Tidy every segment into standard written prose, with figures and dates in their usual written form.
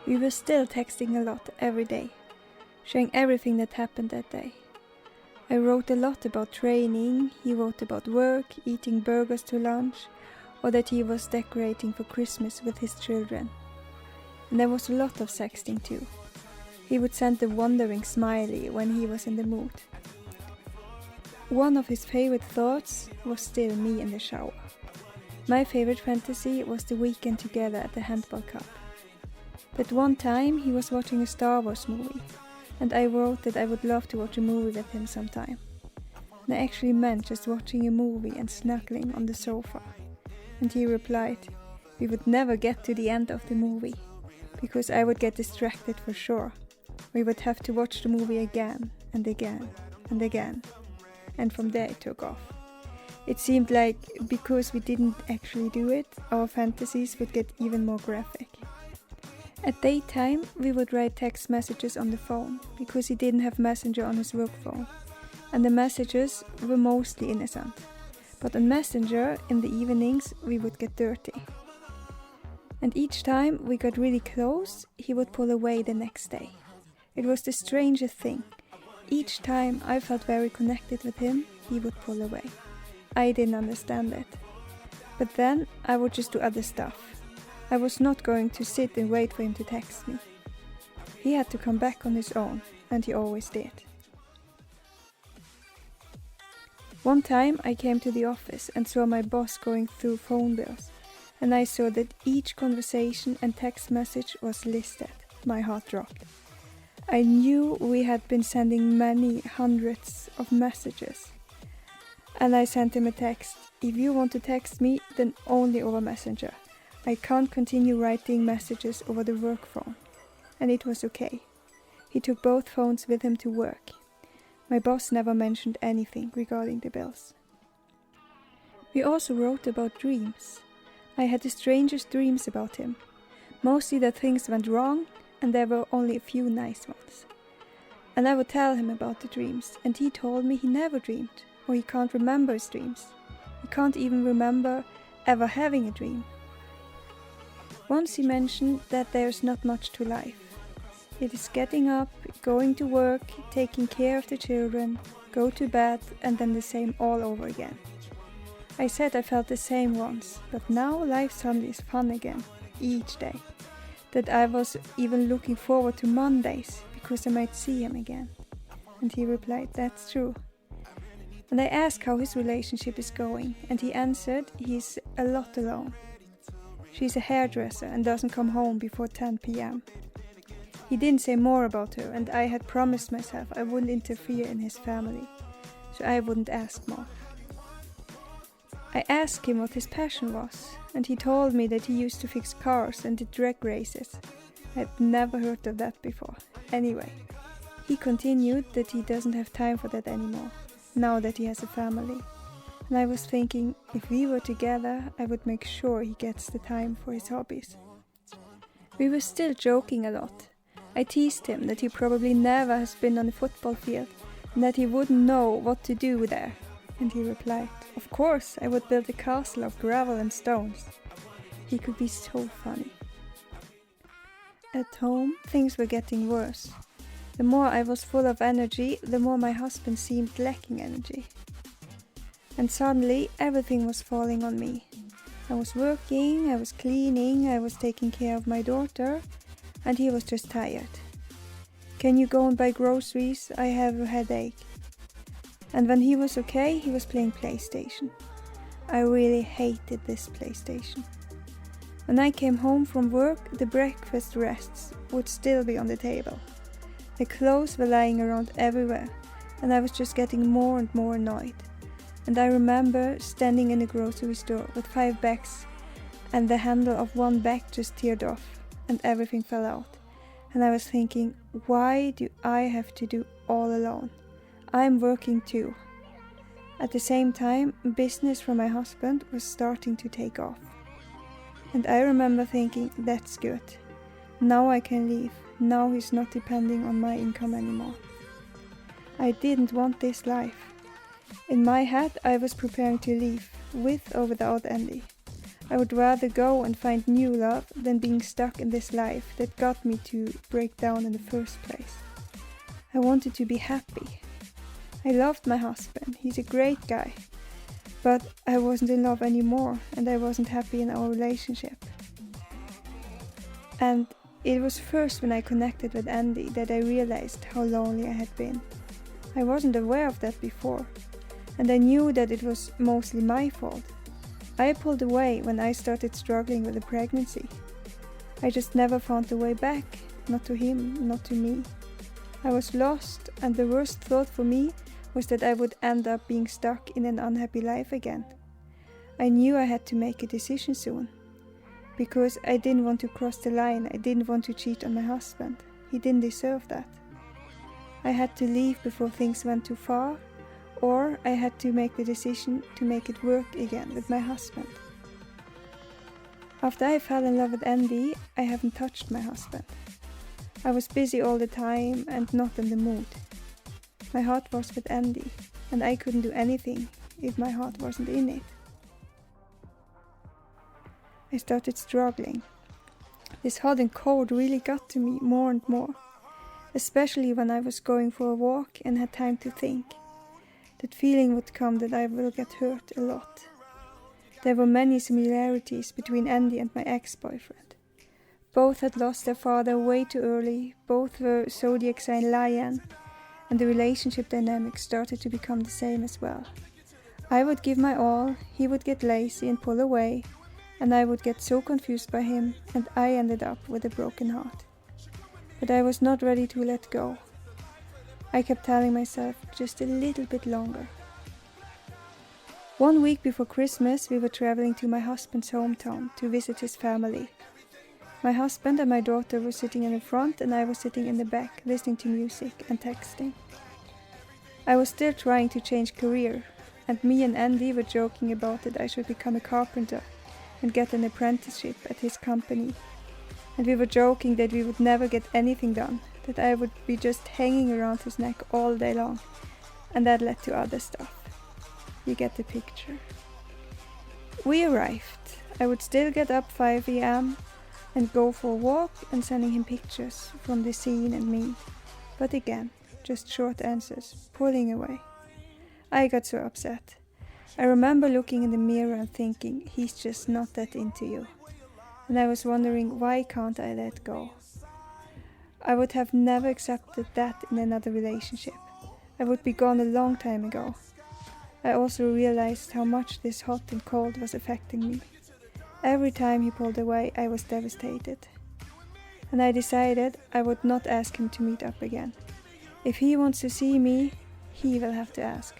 We were still texting a lot every day, sharing everything that happened that day. I wrote a lot about training, he wrote about work, eating burgers to lunch, or that he was decorating for Christmas with his children. And there was a lot of sexting too. He would send the wondering smiley when he was in the mood. One of his favorite thoughts was still me in the shower. My favorite fantasy was the weekend together at the handball cup. But one time he was watching a Star Wars movie, and I wrote that I would love to watch a movie with him sometime. And I actually meant just watching a movie and snuggling on the sofa. And he replied, we would never get to the end of the movie, because I would get distracted for sure. We would have to watch the movie again and again and again. And from there it took off. It seemed like because we didn't actually do it, our fantasies would get even more graphic. At daytime, we would write text messages on the phone, because he didn't have Messenger on his work phone, and the messages were mostly innocent. But on Messenger, in the evenings, we would get dirty. And each time we got really close, he would pull away the next day. It was the strangest thing. Each time I felt very connected with him, he would pull away. I didn't understand it. But then I would just do other stuff. I was not going to sit and wait for him to text me. He had to come back on his own, and he always did. One time I came to the office and saw my boss going through phone bills, and I saw that each conversation and text message was listed. My heart dropped. I knew we had been sending many hundreds of messages. And I sent him a text. If you want to text me, then only over Messenger. I can't continue writing messages over the work phone. And it was okay. He took both phones with him to work. My boss never mentioned anything regarding the bills. We also wrote about dreams. I had the strangest dreams about him. Mostly that things went wrong, and there were only a few nice ones. And I would tell him about the dreams, and he told me he never dreamed, or he can't remember his dreams. He can't even remember ever having a dream. Once he mentioned that there's not much to life. It is getting up, going to work, taking care of the children, go to bed, and then the same all over again. I said I felt the same once, but now life suddenly is fun again, each day. That I was even looking forward to Mondays, because I might see him again. And he replied, that's true. And I asked how his relationship is going, and he answered he's a lot alone. She's a hairdresser and doesn't come home before 10 p.m. He didn't say more about her, and I had promised myself I wouldn't interfere in his family, so I wouldn't ask more. I asked him what his passion was, and he told me that he used to fix cars and did drag races. I'd never heard of that before. Anyway, he continued that he doesn't have time for that anymore, now that he has a family. And I was thinking, if we were together, I would make sure he gets the time for his hobbies. We were still joking a lot. I teased him that he probably never has been on a football field, and that he wouldn't know what to do there. And he replied, of course, I would build a castle of gravel and stones. He could be so funny. At home, things were getting worse. The more I was full of energy, the more my husband seemed lacking energy. And suddenly, everything was falling on me. I was working, I was cleaning, I was taking care of my daughter, and he was just tired. Can you go and buy groceries? I have a headache. And when he was okay, he was playing PlayStation. I really hated this PlayStation. When I came home from work, the breakfast rests would still be on the table. The clothes were lying around everywhere, and I was just getting more and more annoyed. And I remember standing in a grocery store with 5 bags, and the handle of one bag just teared off, and everything fell out. And I was thinking, why do I have to do all alone? I'm working too. At the same time, business from my husband was starting to take off. And I remember thinking, that's good. Now I can leave. Now he's not depending on my income anymore. I didn't want this life. In my head, I was preparing to leave, with or without Andy. I would rather go and find new love than being stuck in this life that got me to break down in the first place. I wanted to be happy. I loved my husband, he's a great guy. But I wasn't in love anymore, and I wasn't happy in our relationship. And it was first when I connected with Andy that I realized how lonely I had been. I wasn't aware of that before, and I knew that it was mostly my fault. I pulled away when I started struggling with the pregnancy. I just never found the way back, not to him, not to me. I was lost, and the worst thought for me was that I would end up being stuck in an unhappy life again. I knew I had to make a decision soon, because I didn't want to cross the line. I didn't want to cheat on my husband. He didn't deserve that. I had to leave before things went too far, or I had to make the decision to make it work again with my husband. After I fell in love with Andy, I haven't touched my husband. I was busy all the time and not in the mood. My heart was with Andy, and I couldn't do anything if my heart wasn't in it. I started struggling. This hot and cold really got to me more and more, especially when I was going for a walk and had time to think. That feeling would come that I will get hurt a lot. There were many similarities between Andy and my ex-boyfriend. Both had lost their father way too early, both were zodiac sign Lion, and the relationship dynamics started to become the same as well. I would give my all, he would get lazy and pull away, and I would get so confused by him, and I ended up with a broken heart. But I was not ready to let go. I kept telling myself just a little bit longer. 1 week before Christmas, we were traveling to my husband's hometown to visit his family. My husband and my daughter were sitting in the front, and I was sitting in the back, listening to music and texting. I was still trying to change career, and me and Andy were joking about that I should become a carpenter and get an apprenticeship at his company. And we were joking that we would never get anything done, that I would be just hanging around his neck all day long, and that led to other stuff. You get the picture. We arrived. I would still get up 5 a.m. and go for a walk and sending him pictures from the scene and me. But again, just short answers, pulling away. I got so upset. I remember looking in the mirror and thinking, he's just not that into you. And I was wondering, why can't I let go? I would have never accepted that in another relationship. I would be gone a long time ago. I also realized how much this hot and cold was affecting me. Every time he pulled away, I was devastated. And I decided I would not ask him to meet up again. If he wants to see me, he will have to ask.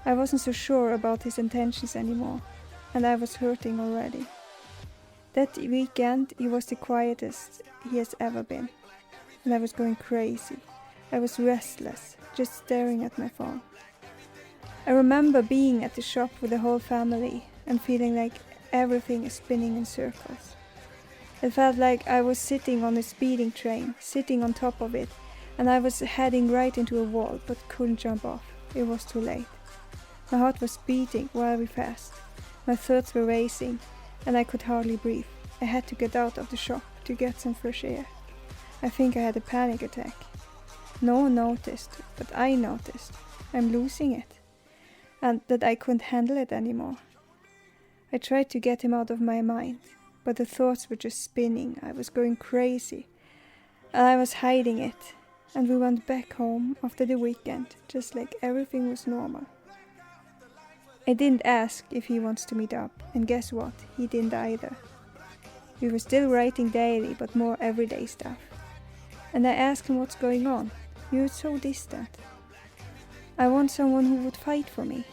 I wasn't so sure about his intentions anymore, and I was hurting already. That weekend, he was the quietest he has ever been, and I was going crazy. I was restless, just staring at my phone. I remember being at the shop with the whole family and feeling like everything is spinning in circles. It felt like I was sitting on a speeding train, sitting on top of it, and I was heading right into a wall but couldn't jump off. It was too late. My heart was beating very fast. My thoughts were racing, and I could hardly breathe. I had to get out of the shop to get some fresh air. I think I had a panic attack. No one noticed, but I noticed. I'm losing it, and that I couldn't handle it anymore. I tried to get him out of my mind, but the thoughts were just spinning. I was going crazy, and I was hiding it. And we went back home after the weekend, just like everything was normal. I didn't ask if he wants to meet up, and guess what? He didn't either. We were still writing daily, but more everyday stuff. And I asked him what's going on. You're so distant. I want someone who would fight for me.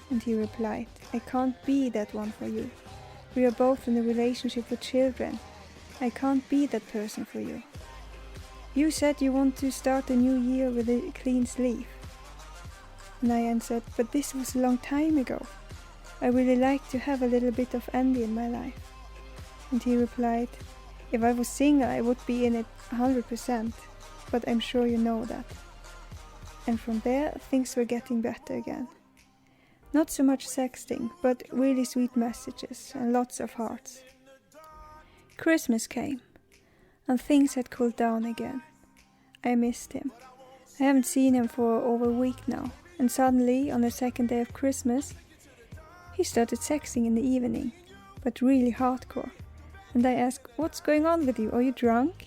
And he replied, I can't be that one for you. We are both in a relationship with children. I can't be that person for you. You said you want to start a new year with a clean sleeve. And I answered, but this was a long time ago. I really like to have a little bit of Andy in my life. And he replied, if I was single I would be in it 100%, but I'm sure you know that. And from there things were getting better again. Not so much sexting, but really sweet messages and lots of hearts. Christmas came, and things had cooled down again. I missed him. I haven't seen him for over a week now, and suddenly, on the second day of Christmas, he started sexting in the evening, but really hardcore. And I asked, "What's going on with you? Are you drunk?"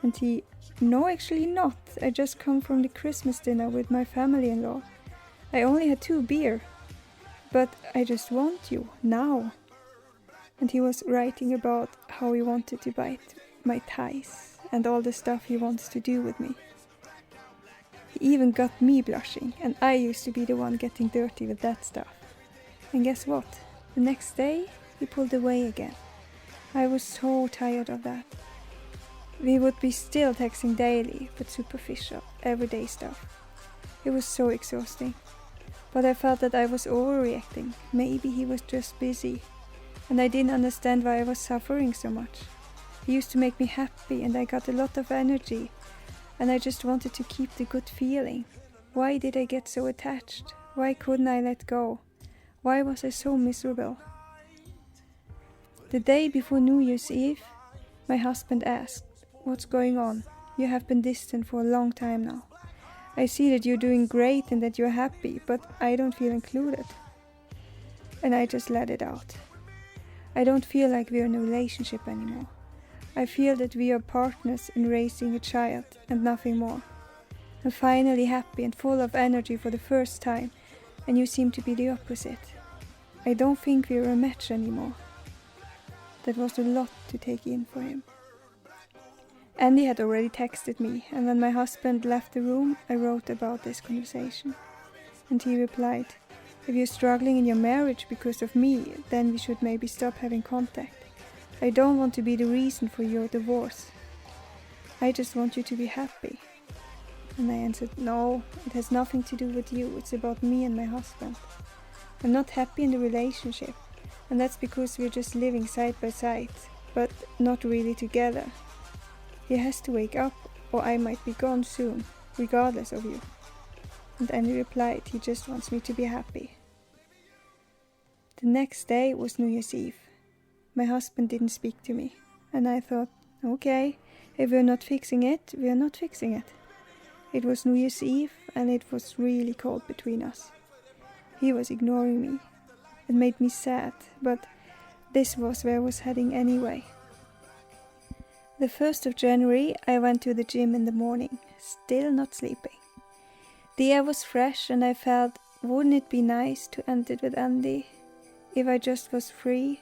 And he, "No, actually not. I just come from the Christmas dinner with my family-in-law. I only had 2 beer. But I just want you, now." And he was writing about how he wanted to bite my thighs and all the stuff he wants to do with me. He even got me blushing, and I used to be the one getting dirty with that stuff. And guess what? The next day, he pulled away again. I was so tired of that. We would be still texting daily, but superficial, everyday stuff. It was so exhausting. But I felt that I was overreacting. Maybe he was just busy. And I didn't understand why I was suffering so much. He used to make me happy, and I got a lot of energy. And I just wanted to keep the good feeling. Why did I get so attached? Why couldn't I let go? Why was I so miserable? The day before New Year's Eve, my husband asked, "What's going on? You have been distant for a long time now. I see that you're doing great and that you're happy, but I don't feel included." And I just let it out. I don't feel like we're in a relationship anymore. I feel that we are partners in raising a child and nothing more. I'm finally happy and full of energy for the first time, and you seem to be the opposite. I don't think we're a match anymore. That was a lot to take in for him. Andy had already texted me, and when my husband left the room, I wrote about this conversation. And he replied, "If you're struggling in your marriage because of me, then we should maybe stop having contact. I don't want to be the reason for your divorce. I just want you to be happy." And I answered, "No, it has nothing to do with you. It's about me and my husband. I'm not happy in the relationship, and that's because we're just living side by side, but not really together. He has to wake up, or I might be gone soon, regardless of you." And Andy replied, "He just wants me to be happy." The next day was New Year's Eve. My husband didn't speak to me, and I thought, okay, if we're not fixing it, we're not fixing it. It was New Year's Eve, and it was really cold between us. He was ignoring me. It made me sad, but this was where I was heading anyway. The 1st of January, I went to the gym in the morning, still not sleeping. The air was fresh, and I felt, wouldn't it be nice to end it with Andy? If I just was free,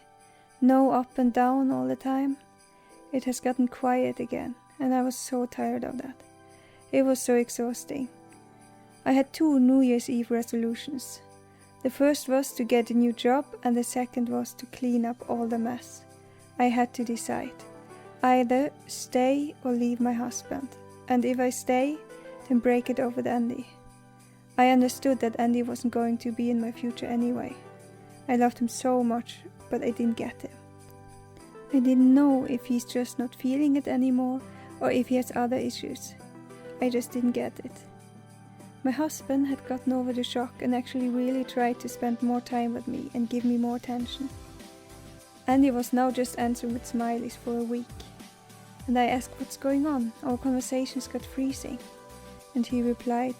no up and down all the time. It has gotten quiet again, and I was so tired of that. It was so exhausting. I had 2 New Year's Eve resolutions. The first was to get a new job, and the second was to clean up all the mess. I had to decide. Either stay or leave my husband, and if I stay, then break it off with Andy. I understood that Andy wasn't going to be in my future anyway. I loved him so much, but I didn't get him. I didn't know if he's just not feeling it anymore, or if he has other issues. I just didn't get it. My husband had gotten over the shock and actually really tried to spend more time with me and give me more attention. Andy was now just answering with smileys for a week. And I asked, "What's going on?" Our conversations got freezing. And he replied,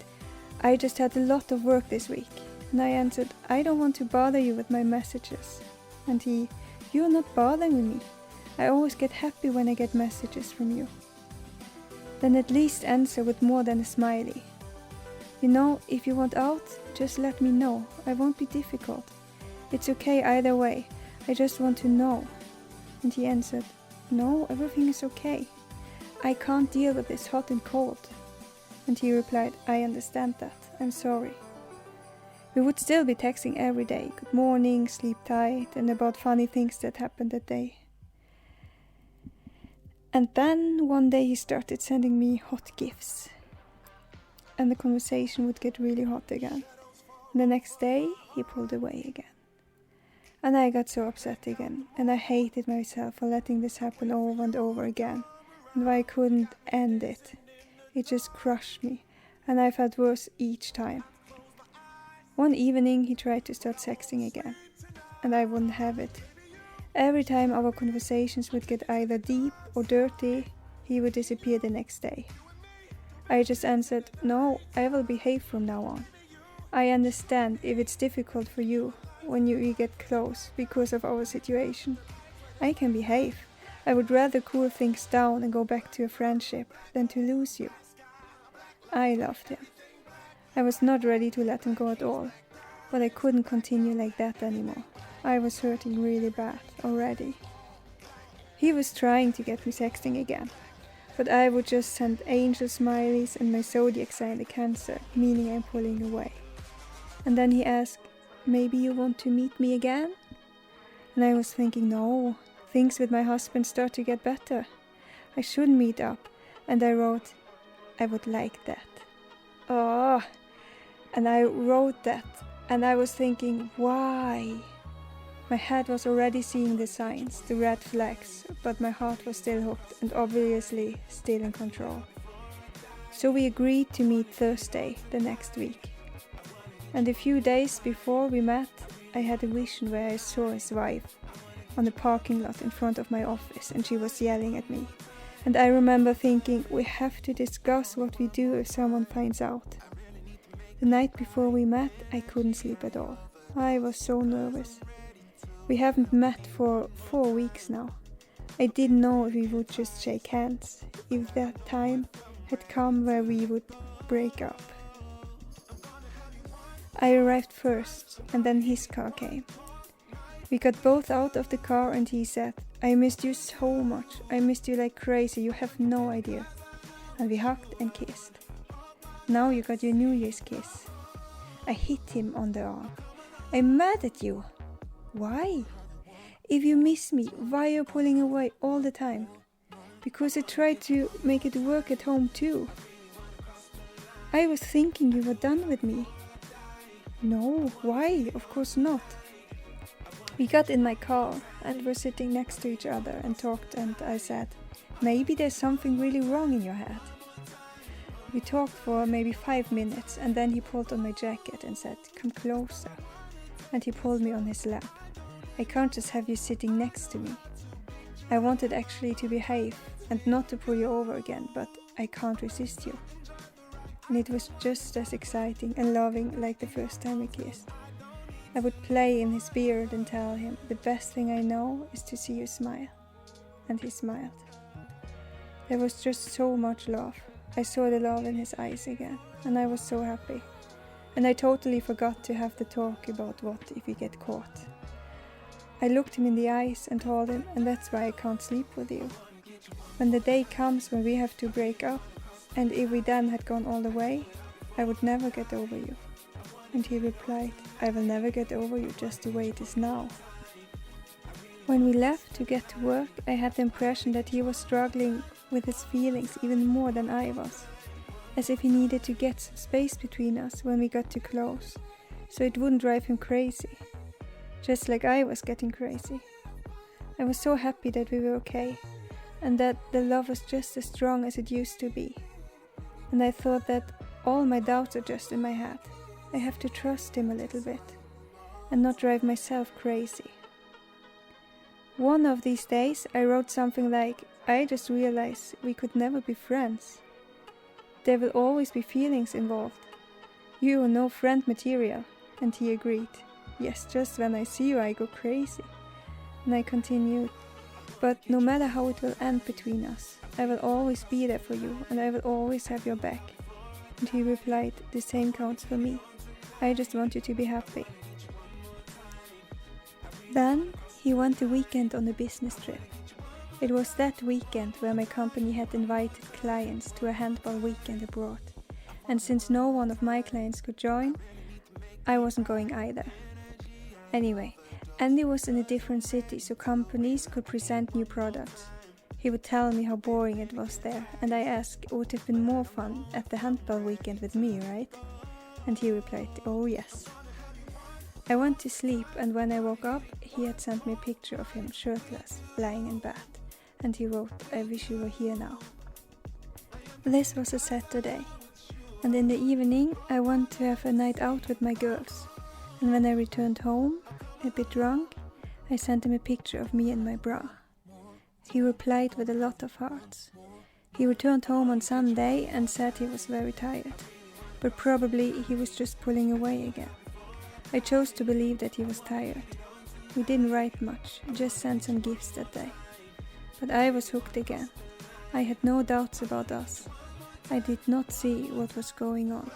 "I just had a lot of work this week." And I answered, "I don't want to bother you with my messages." And he, "You're not bothering me. I always get happy when I get messages from you." Then at least answer with more than a smiley. "You know, if you want out, just let me know. I won't be difficult. It's okay either way. I just want to know." And he answered, "No, everything is okay. I can't deal with this hot and cold." And he replied, "I understand that. I'm sorry." We would still be texting every day, good morning, sleep tight, and about funny things that happened that day. And then one day he started sending me hot gifts. And the conversation would get really hot again. And the next day he pulled away again. And I got so upset again, and I hated myself for letting this happen over and over again, and why I couldn't end it. It just crushed me, and I felt worse each time. One evening he tried to start sexting again, and I wouldn't have it. Every time our conversations would get either deep or dirty, he would disappear the next day. I just answered, "No, I will behave from now on. I understand if it's difficult for you when you get close because of our situation. I can behave. I would rather cool things down and go back to a friendship than to lose you." I loved him. I was not ready to let him go at all, but I couldn't continue like that anymore. I was hurting really bad already. He was trying to get me sexting again, but I would just send angel smileys and my zodiac sign the Cancer, meaning I'm pulling away. And then he asked, "Maybe you want to meet me again?" And I was thinking, no, things with my husband start to get better. I should meet up. And I wrote, "I would like that." Oh, and I wrote that. And I was thinking, why? My head was already seeing the signs, the red flags, but my heart was still hooked and obviously still in control. So we agreed to meet Thursday the next week. And a few days before we met, I had a vision where I saw his wife on the parking lot in front of my office, and she was yelling at me. And I remember thinking, we have to discuss what we do if someone finds out. The night before we met, I couldn't sleep at all. I was so nervous. We haven't met for 4 weeks now. I didn't know if we would just shake hands, if that time had come where we would break up. I arrived first, and then his car came. We got both out of the car and he said, "I missed you so much. I missed you like crazy, you have no idea." And we hugged and kissed. "Now you got your New Year's kiss." I hit him on the arm. "I'm mad at you." "Why? If you miss me, why are you pulling away all the time?" "Because I tried to make it work at home too." "I was thinking you were done with me." "No, why? Of course not." We got in my car and were sitting next to each other and talked, and I said, "Maybe there's something really wrong in your head." We talked for maybe 5 minutes, and then he pulled on my jacket and said, "Come closer." And he pulled me on his lap. "I can't just have you sitting next to me." I wanted actually to behave and not to pull you over again, but I can't resist you. And it was just as exciting and loving like the first time we kissed. I would play in his beard and tell him, "The best thing I know is to see you smile." And he smiled. There was just so much love. I saw the love in his eyes again, and I was so happy. And I totally forgot to have the talk about what if we get caught. I looked him in the eyes and told him, "And that's why I can't sleep with you. When the day comes when we have to break up, and if we then had gone all the way, I would never get over you." And he replied, "I will never get over you just the way it is now." When we left to get to work, I had the impression that he was struggling with his feelings even more than I was, as if he needed to get some space between us when we got too close, so it wouldn't drive him crazy, just like I was getting crazy. I was so happy that we were okay, and that the love was just as strong as it used to be. And I thought that all my doubts are just in my head. I have to trust him a little bit, and not drive myself crazy. One of these days I wrote something like, "I just realized we could never be friends. There will always be feelings involved. You are no friend material." And he agreed. "Yes, just when I see you I go crazy." And I continued, "But no matter how it will end between us, I will always be there for you, and I will always have your back." And he replied, "The same counts for me. I just want you to be happy." Then he went a weekend on a business trip. It was that weekend where my company had invited clients to a handball weekend abroad. And since no one of my clients could join, I wasn't going either. Anyway, Andy was in a different city, so companies could present new products. He would tell me how boring it was there, and I asked, "Would it have been more fun at the handball weekend with me, right?" And he replied, "Oh yes." I went to sleep, and when I woke up, he had sent me a picture of him shirtless, lying in bed, and he wrote, "I wish you were here now." This was a Saturday, and in the evening I went to have a night out with my girls. and when I returned home, a bit drunk, I sent him a picture of me and my bra. He replied with a lot of hearts. He returned home on Sunday and said he was very tired, but probably he was just pulling away again. I chose to believe that he was tired. We didn't write much, just sent some gifts that day. But I was hooked again. I had no doubts about us. I did not see what was going on.